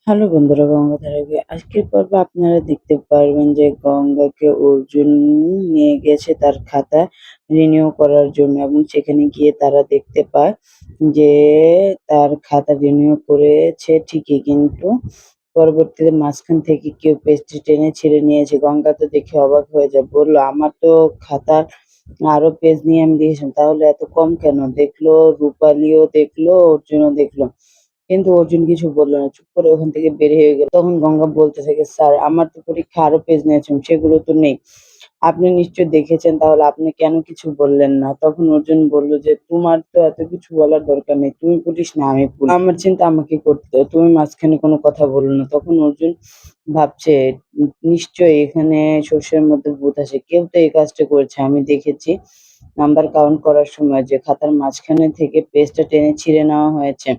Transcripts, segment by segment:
Hello বন্ধুরা, গঙ্গাধারাকে আজকের পর্বে আপনারা দেখতে পারবেন যে গঙ্গাকে অর্জুন নিয়ে গেছে তার খাতা রিনিউ করার জন্য, এবং সেখানে গিয়ে তারা দেখতে পায় যে তার খাতা রিনিউ করেছে ঠিকই, কিন্তু পরবর্তীতে মাঝখান থেকে কেউ পেজটি টেনে ছিঁড়ে নিয়েছে। গঙ্গা তো দেখে অবাক হয়ে যায়, বলল আমার তো খাতার আরো পেজ নিয়ে আমি দিয়েছিলাম, তাহলে এত কম কেন? দেখলো রূপালীও দেখলো, অর্জুনও দেখলো, কিন্তু অর্জুন কিছু বলল না। চুপ করে ওখান থেকে বের হয়ে গেল। তখন গঙ্গা বলতে থাকে, "স্যার, আমার তো পরীক্ষা আরো পেজ নিয়েছেন, সেগুলো তো নেই। আপনি নিশ্চয়ই দেখেছেন, তাহলে আপনি কেন কিছু বললেন না?" তখন অর্জুন বলল যে, "তোমার তো এত কিছু বলার দরকার নেই। তুমি পুলিশ না আমি পুলিশ। আমার চিন্তা আমাকে করতে দাও। তুমি মাঝখানে কোনো কথা বলো না।" তখন অর্জুন ভাবছে, নিশ্চয়ই এখানে সর্ষের মধ্যে ভূত আছে। কেউ তো এই কাজটা করেছে। আমি দেখেছি নাম্বার কাউন্ট করার সময় যে খাতার মাঝখানে থেকে পেজটা টেনে ছিঁড়ে নেওয়া হয়েছে।"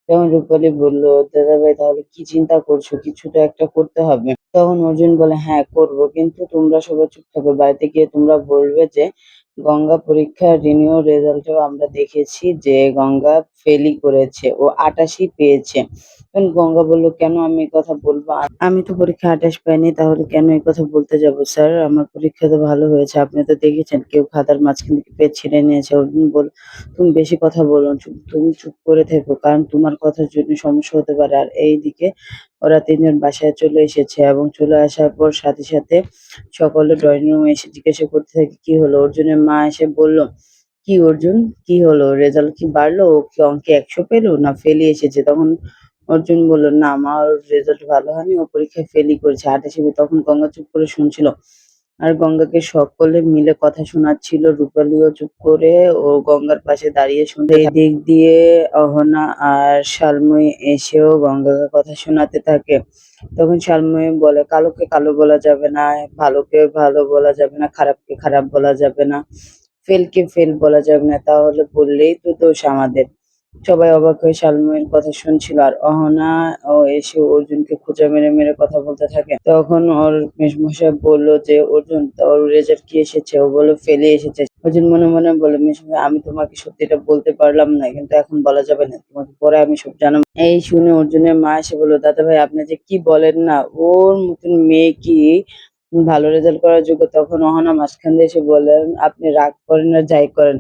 তখন রূপালী বলল, "দাদাভাই, তাহলে কি চিন্তা করছো? কিছু তো একটা করতে হবে।" তখন অর্জুন বলে, "হ্যাঁ, করব। কিন্তু তোমরা সবাই চুপ থাকো। বাড়িতে গিয়ে তোমরা বলবে যে গঙ্গা পরীক্ষার রিনিউ রেজাল্টেও আমরা দেখেছি যে গঙ্গা ফেলই করেছে। ও ৮৮ পেয়েছে।" তখন গঙ্গা বলল, "কেন আমি এ কথা বলব? আমি তো পরীক্ষায় ২৮ পাইনি। তাহলে কেন এই কথা বলতে যাব স্যার? আমার পরীক্ষা তো ভালো হয়েছে। আপনি তো দেখেছেন কেউ খাতার মাঝখান থেকে পেজ ছিঁড়ে নিয়েছে।" অর্জুন বলল, "তুমি বেশি কথা বলো না। তুমি চুপ করে থেকো। কারণ তোমার কথার জন্য সমস্যা হতে পারে।" আর এইদিকে ওরা ৩ জন বাসায় চলে এসেছে, এবং চলে আসার পর সাথে, সাথে সকলে ড্রয়িং রুমে এসে জিজ্ঞাসা করতে থাকে, "কি হলো?" অর্জুনের মা এসে বলল, "কি অর্জুন, কি হলো? রেজাল্ট কি বাড়লো? ও কি অঙ্কে ১০০ পেল না ফেলই এসেছে?" তখন অর্জুন বলল, "না মা, ওর রেজাল্ট ভালো হয়নি। ও পরীক্ষায় ফেলই করেছে। ৮৮ পেয়ে।" তখন গঙ্গা চুপ করে শুনছিল। আর গঙ্গাকে সকলে মিলে কথা শোনাচ্ছিল। রূপালীও চুপ করে ও গঙ্গার পাশে দাঁড়িয়ে শুনতে থাকে। এদিক দিয়ে অহনা আর শালময়ী এসেও গঙ্গাকে কথা শোনাতে থাকে। তখন শালময়ী বলে, "কালোকে কালো বলা যাবে না, ভালোকে ভালো বলা যাবে না, খারাপকে খারাপ বলা যাবে না, ফেলকে ফেল বলা যাবে না, তাহলে বললেই তো দোষ আমাদের।" সবাই অবাক হয়ে শালময়ীর কথা শুনছিল, আর অহনা ও এসে অর্জুনকে খোঁচা মেরে মেরে কথা বলতে থাকে। তখন ওর মেসোমশাই বলল যে, "অর্জুন, তোর রেজাল্ট কি এসেছে?" ও বলল, "ফেলই এসেছে।" অর্জুন মনে মনে বলল, "মেসোমশাই, আমি তোমাকে সত্যিটা বলতে পারলাম না, কিন্তু এখন বলা যাবে না। তোমাকে পরে আমি সব জানাবো।" এই শুনে অর্জুনের মা এসে বলল, "দাদাভাই, আপনি যে কি বলেন না? ওর মতন মেয়ে কি ভালো রেজাল্ট করার যোগ্য?" তখন অহনা মাঝখান দিয়ে এসে বললেন, "আপনি রাগ করেন আর যাই করেন,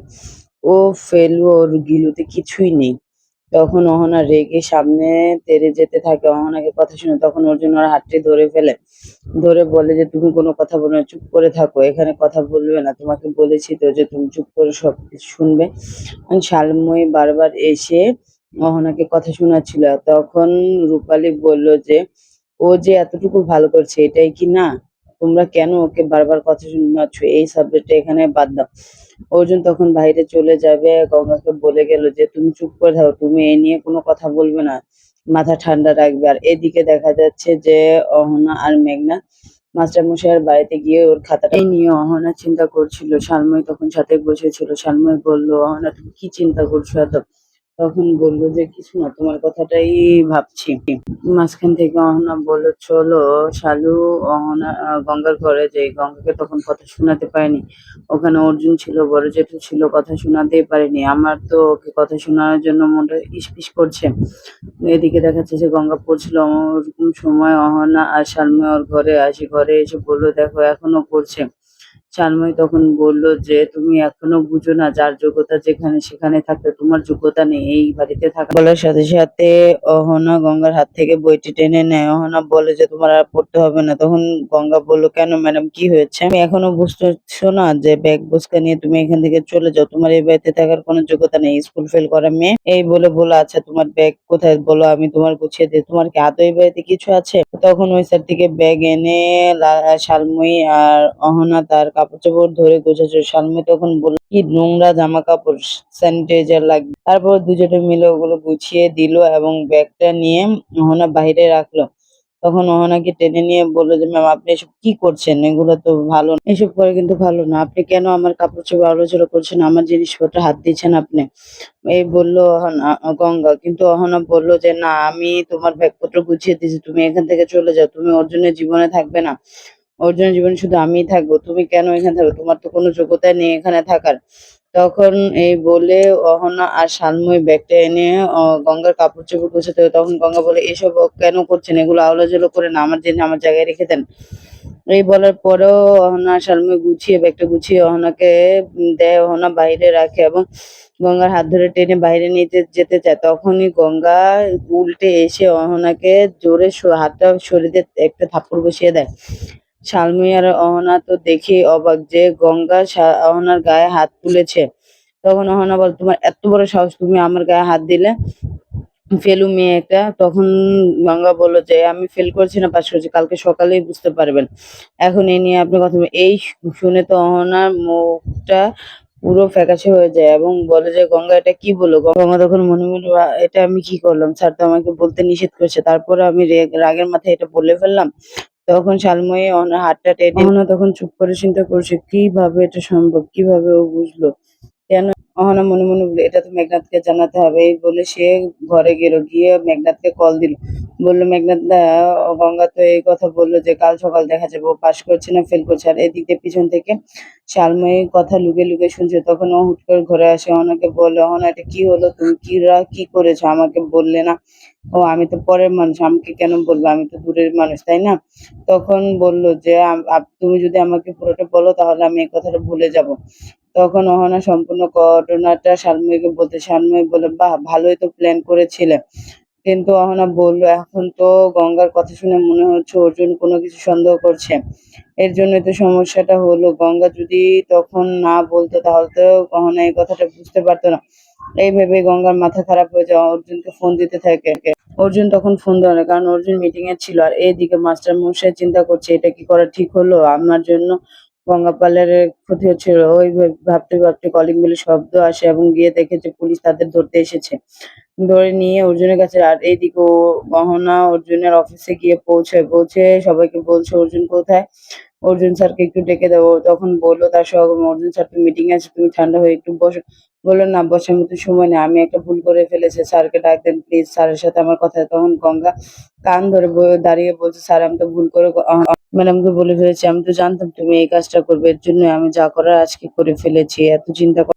ও ফেলু, ওর গিলুতে কিছুই নেই।" তখন অহনা রেগে সামনে তেড়ে যেতে থাকে অহনাকে কথা শুনে। তখন অর্জুন ওর হাতটি ধরে ফেলে। ধরে বলে যে, "তুমি কোনো কথা বলবে না, চুপ করে থাকো। এখানে কথা বলবে না। তোমাকে বলেছি তো যে তুমি চুপ করে সবকিছু শুনবে।" শালময়ী বারবার এসে অহনাকে কথা শোনাচ্ছিল। তখন রূপালী বলল যে, "ও যে এতটুকু ভালো করছে, এটাই কি না? তোমরা কেন ওকে বারবার কথা শোনাচ্ছ? এই সাবজেক্টটা এখানে বাদ দাও।" অর্জুন তখন বাইরে চলে যাবে। গঙ্গাকে বলে গেল যে, "তুমি চুপ করে থাকো। তুমি এ নিয়ে কোনো কথা বলবে না। মাথা ঠান্ডা রাখবে।" আর এদিকে দেখা যাচ্ছে যে অহনা আর মেঘনা মাস্টারমশাইয়ের বাড়িতে গিয়ে ওর খাতাটা এই নিয়ে অহনা চিন্তা করছিল। শালময়ী তখন সাথে বসেছিল। শালময়ী বলল, "অহনা, তুমি কি চিন্তা করছো এত?" তখন বলল যে, "কিছু না, তোমার কথাটাই ভাবছি।" মাঝখান থেকে অহনা বলল, "চলো শালু, অহনা গঙ্গার ঘরে যাই।" গঙ্গাকে তখন কথা শোনাতে পারেনি। ওখানে অর্জুন ছিল, বড় জেঠু ছিল, কথা শোনাতেই পারেনি। আমার তো ওকে কথা শোনানোর জন্য মনটা ইসপিস করছে। এদিকে দেখাচ্ছে যে গঙ্গা পড়ছিল, ওরকম সময় অহনা আর শালময়ী ওর ঘরে আসে। ঘরে এসে বলল, "দেখো, এখনো পড়ছে।" শালময়ী তখন বলল যে, "তুমি এখনো বুঝো না, যার যোগ্যতা যেখানে সেখানে থাকতে তোমার যোগ্যতা নেই এই বাড়িতে থাকা।" বলার সাথে সাথে অহনা গঙ্গার হাত থেকে বইটি টেনে নেয়। অহনা বলে যে, "তোমার আর পড়তে হবে না।" তখন গঙ্গা বলল, "কেন ম্যাডাম, কি হয়েছে? তুমি এখনো বুঝতেছো না যে ব্যাগ বোঝকা নিয়ে তুমি এখান থেকে চলে যাও। তোমার এই বাড়িতে থাকার কোনো যোগ্যতা নেই। স্কুল ফেল করা মেয়ে।" এই বলে বলল, "আচ্ছা, তোমার ব্যাগ কোথায় বলো, আমি তোমার গুছিয়ে দিই। তোমার কি আদৌ এই বাড়িতে কিছু আছে?" তখন ওই সাইড থেকে ব্যাগ এনে শালময়ী আর অহনা তার কাপড়-চোপড় ধরে গোছাচ্ছে। শালময়ী তখন বলল, "কি নোংরা জামাকাপড়, স্যানিটাইজার লাগবে।" তারপর দুজনে মিলে ওগুলো গুছিয়ে দিল, এবং ব্যাগটা নিয়ে অহনা বাহিরে রাখলো। তখন অহনাকে টেনে নিয়ে বলল যে, "ম্যাম, আপনি এসব কি করছেন? এগুলো তো ভালো না। এসব করে কিন্তু ভালো না। আপনি কেন আমার কাপড়-চোপড় আলোচনা করছেন? আমার জিনিসপত্রে হাত দিচ্ছেন আপনি?" এই বলল অহনা গঙ্গা। কিন্তু অহনা বলল যে, "না, আমি তোমার ব্যাগপত্র গুছিয়ে দিয়েছি। তুমি এখান থেকে চলে যাও। তুমি অর্জুনের জীবনে থাকবে না। অর্জুনের জীবনে শুধু আমিই থাকবো। তুমি কেন এখানে থাকবে? তোমার তো কোনো যোগ্যতাই নেই এখানে থাকার।" তখন এই বলে অহনা আর শালময়ী ব্যাগটা এনে গঙ্গার কাপড়-চোপড় গোছাতে হবে। তখন গঙ্গা বলে, "এসব কেন করছেন? এগুলো আওলাজুলো করে না। আমার জিনিস আমার জায়গায় রেখে দেন।" এই বলার পরেও অহনা আর শালময়ী ব্যাগটা গুছিয়ে অহনাকে দেয়। অহনা বাইরে রাখে এবং গঙ্গার হাত ধরে টেনে বাইরে নিতে যেতে চায়। তখনই গঙ্গা উল্টে এসে অহনাকে জোরে হাতটা শরীরে একটা থাপ্পড় বসিয়ে দেয়। শালমী আর অহনা তো দেখেই অবাক যে গঙ্গা অহনার গায়ে হাত তুলেছে। তখন অহনা বলে, "তোমার এত বড় সাহস তুমি আমার গায়ে হাত দিলে? ফেলু মেয়ে একটা।" তখন গঙ্গা বলল যে, "আমি ফেল করেছি না পাস করেছি কালকে সকালেই বুঝতে পারবেন। এখন এই নিয়ে আপনি কথা বলবেন।" এই শুনে তো অহনার মুখটা পুরো ফ্যাকাশে হয়ে যায় এবং বলে যে, "গঙ্গা এটা কি বলল?" গঙ্গা তখন মনে, মনে এটা আমি কি করলাম? স্যার তো আমাকে বলতে নিষেধ করেছে। তারপরেও আমি রাগের মাথায় এটা বলে ফেললাম।" তখন শালময়ী অহনার হাতটা টেনে অহনা তখন চুপ করে চিন্তা করছে কিভাবে এটা সম্ভব? কিভাবে ও বুঝলো? কেন? অহনা মনে, মনে বলল, "এটা তো মেঘনাদকে জানাতে হবে।" এই বলে সে ঘরে গেল। গিয়ে মেঘনাদকে কল দিল। বলল, "মেঘনাদ দা, গঙ্গা তো এই কথা বলল যে কাল সকাল দেখা যাবে ও পাস করছে না ফেল করছে।" আর এদিক দিয়ে পিছন থেকে শালময়ী কথা লুকিয়ে, লুকিয়ে শুনছে। তখন ও হুট করে ঘরে আসে। অহনাকে বলে, "অহনা এটা কি হলো? তুমি কি করেছো? আমাকে বললে না?" "ও আমি তো পরের মানুষ। আমাকে কেন বলবে? আমি তো দূরের মানুষ, তাই না?" তখন বলল যে, তুমি যদি আমাকে পুরোটা বলো তাহলে আমি এই কথাটা ভুলে যাব।" তখন অহনা সম্পূর্ণ ঘটনাটা শালময়ীকে বলতে শালময়ী বলল, "বাহ! ভালোই তো প্ল্যান করেছিলে।" কিন্তু অহনা বলল, "এখন তো গঙ্গার কথা শুনে মনে হচ্ছে অর্জুন কোনো কিছু সন্দেহ করছে। এর জন্যই তো সমস্যাটা হলো। গঙ্গা যদি তখন না বলতো তাহলে তো অহনা এই কথাটা বুঝতে পারত না।" এই ভেবেই গঙ্গার মাথা খারাপ হয়ে যায়। অর্জুনকে ফোন দিতে থাকে। অর্জুন তখন ফোন ধরে না কারণ অর্জুন মিটিং এ ছিল। আর এদিকে মাস্টার মশাই চিন্তা করছে এটা কি করা ঠিক হলো? আমার জন্য গঙ্গা পার্লারের ক্ষতি হচ্ছিল। ওই ভাবতে, ভাবতে কলিং বেলের শব্দ আসে এবং গিয়ে দেখে যে পুলিশ তাদের ধরতে এসেছে। ধরে নিয়ে অর্জুনের কাছে আর এইদিকে গহনা অর্জুনের অফিসে গিয়ে পৌঁছায়। পৌঁছে সবাইকে বলছে, "অর্জুন কোথায়? অর্জুন স্যারকে একটু ডেকে দাও।" ও তখন বলল তার সহকর্মী, "অর্জুন স্যার তো মিটিং এ আছে, তুমি ঠান্ডা হয়ে একটু বসো।" বলল, "না বসার মতো সময় নেই। আমি একটা ভুল করে ফেলেছি। স্যারকে ডাক দেন প্লিজ। স্যারের সাথে আমার কথা।" তখন গঙ্গা কান ধরে দাঁড়িয়ে বলছে, "স্যার আমি তো ভুল করে ম্যাডামকে বলে ফেলেছি। আমি তো জানতাম তুমি এই কাজটা করবে। এর জন্যই আমি যা করার আজকে করে ফেলেছি। এত চিন্তা